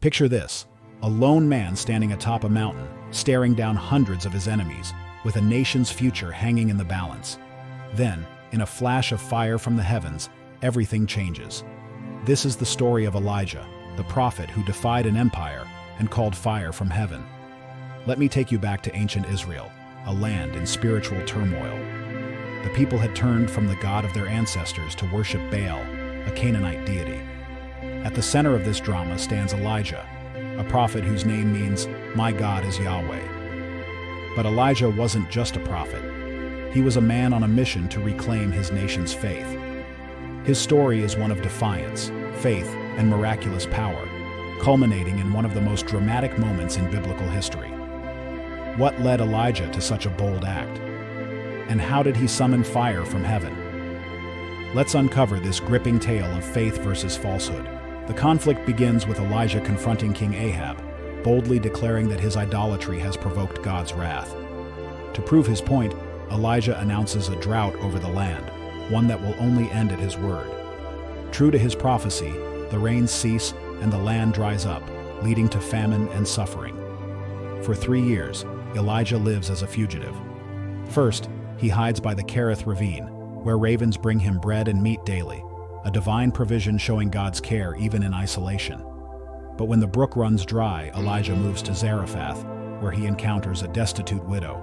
Picture this: a lone man standing atop a mountain, staring down hundreds of his enemies, with a nation's future hanging in the balance. Then, in a flash of fire from the heavens, everything changes. This is the story of Elijah, the prophet who defied an empire and called fire from heaven. Let me take you back to ancient Israel, a land in spiritual turmoil. The people had turned from the God of their ancestors to worship Baal, a Canaanite deity. At the center of this drama stands Elijah, a prophet whose name means, "My God is Yahweh." But Elijah wasn't just a prophet. He was a man on a mission to reclaim his nation's faith. His story is one of defiance, faith, and miraculous power, culminating in one of the most dramatic moments in biblical history. What led Elijah to such a bold act? And how did he summon fire from heaven? Let's uncover this gripping tale of faith versus falsehood. The conflict begins with Elijah confronting King Ahab, boldly declaring that his idolatry has provoked God's wrath. To prove his point, Elijah announces a drought over the land, one that will only end at his word. True to his prophecy, the rains cease and the land dries up, leading to famine and suffering. For 3 years, Elijah lives as a fugitive. First, he hides by the Kerith ravine, where ravens bring him bread and meat daily, a divine provision showing God's care even in isolation. But when the brook runs dry, Elijah moves to Zarephath, where he encounters a destitute widow.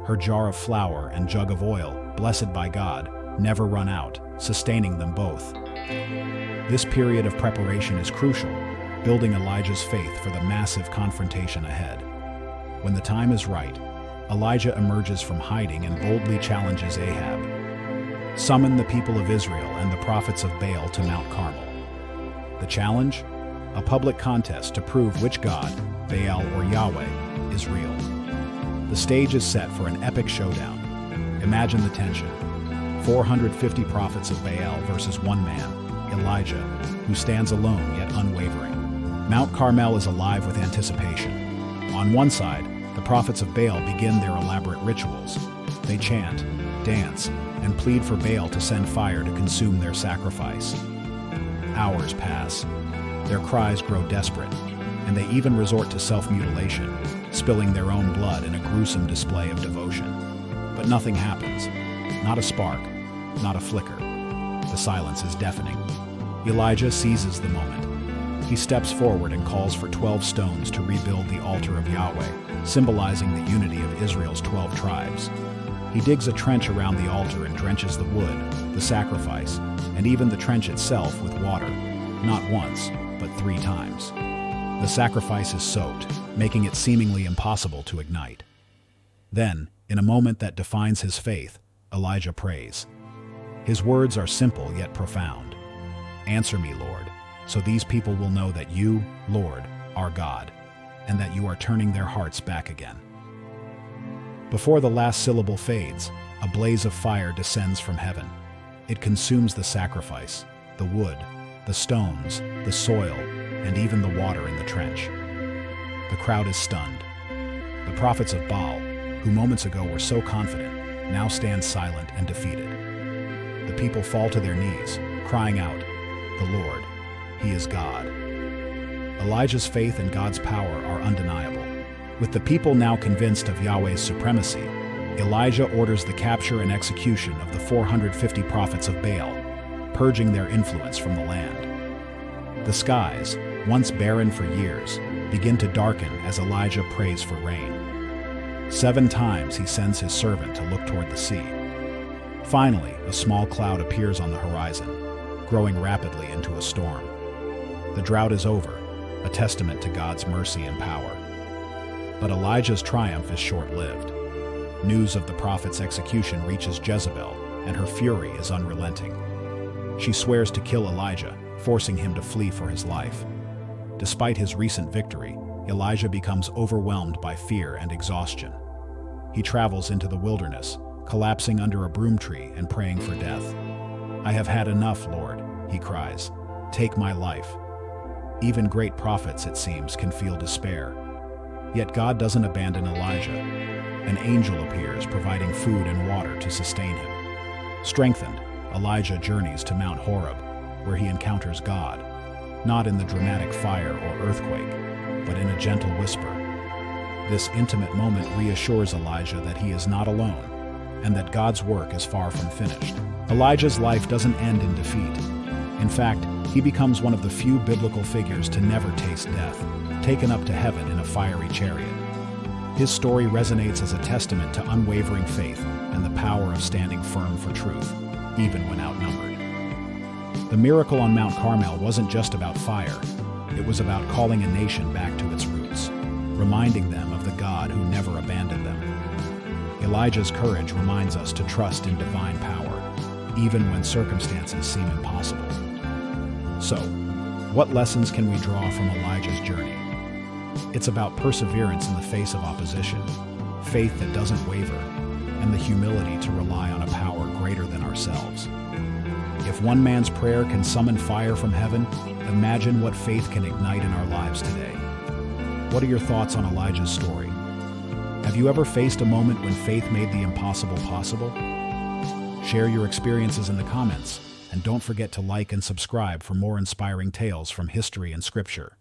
Her jar of flour and jug of oil, blessed by God, never run out, sustaining them both. This period of preparation is crucial, building Elijah's faith for the massive confrontation ahead. When the time is right, Elijah emerges from hiding and boldly challenges Ahab. Summon the people of Israel and the prophets of Baal to Mount Carmel. The challenge? A public contest to prove which God, Baal or Yahweh, is real. The stage is set for an epic showdown. Imagine the tension. 450 prophets of Baal versus one man, Elijah, who stands alone yet unwavering. Mount Carmel is alive with anticipation. On one side, the prophets of Baal begin their elaborate rituals. They chant, dance, and plead for Baal to send fire to consume their sacrifice. Hours pass. Their cries grow desperate, and they even resort to self-mutilation, spilling their own blood in a gruesome display of devotion. But nothing happens. Not a spark, not a flicker. The silence is deafening. Elijah seizes the moment. He steps forward and calls for 12 stones to rebuild the altar of Yahweh, symbolizing the unity of Israel's 12 tribes. He digs a trench around the altar and drenches the wood, the sacrifice, and even the trench itself with water, not once, but 3 times. The sacrifice is soaked, making it seemingly impossible to ignite. Then, in a moment that defines his faith, Elijah prays. His words are simple yet profound. "Answer me, Lord, so these people will know that you, Lord, are God, and that you are turning their hearts back again." Before the last syllable fades, a blaze of fire descends from heaven. It consumes the sacrifice, the wood, the stones, the soil, and even the water in the trench. The crowd is stunned. The prophets of Baal, who moments ago were so confident, now stand silent and defeated. The people fall to their knees, crying out, "The Lord, He is God." Elijah's faith and God's power are undeniable. With the people now convinced of Yahweh's supremacy, Elijah orders the capture and execution of the 450 prophets of Baal, purging their influence from the land. The skies, once barren for years, begin to darken as Elijah prays for rain. 7 times he sends his servant to look toward the sea. Finally, a small cloud appears on the horizon, growing rapidly into a storm. The drought is over, a testament to God's mercy and power. But Elijah's triumph is short-lived. News of the prophet's execution reaches Jezebel, and her fury is unrelenting. She swears to kill Elijah, forcing him to flee for his life. Despite his recent victory, Elijah becomes overwhelmed by fear and exhaustion. He travels into the wilderness, collapsing under a broom tree and praying for death. "I have had enough, Lord," he cries. "Take my life." Even great prophets, it seems, can feel despair. Yet God doesn't abandon Elijah. An angel appears, providing food and water to sustain him. Strengthened, Elijah journeys to Mount Horeb, where he encounters God. not in the dramatic fire or earthquake, but in a gentle whisper. This intimate moment reassures Elijah that he is not alone, and that God's work is far from finished. Elijah's life doesn't end in defeat. In fact, he becomes one of the few biblical figures to never taste death, taken up to heaven in a fiery chariot. His story resonates as a testament to unwavering faith and the power of standing firm for truth, even when outnumbered. The miracle on Mount Carmel wasn't just about fire. It was about calling a nation back to its roots, reminding them of the God who never abandoned them. Elijah's courage reminds us to trust in divine power, even when circumstances seem impossible. So, what lessons can we draw from Elijah's journey? It's about perseverance in the face of opposition, faith that doesn't waver, and the humility to rely on a power greater than ourselves. If one man's prayer can summon fire from heaven, imagine what faith can ignite in our lives today. What are your thoughts on Elijah's story? Have you ever faced a moment when faith made the impossible possible? Share your experiences in the comments, and don't forget to like and subscribe for more inspiring tales from history and scripture.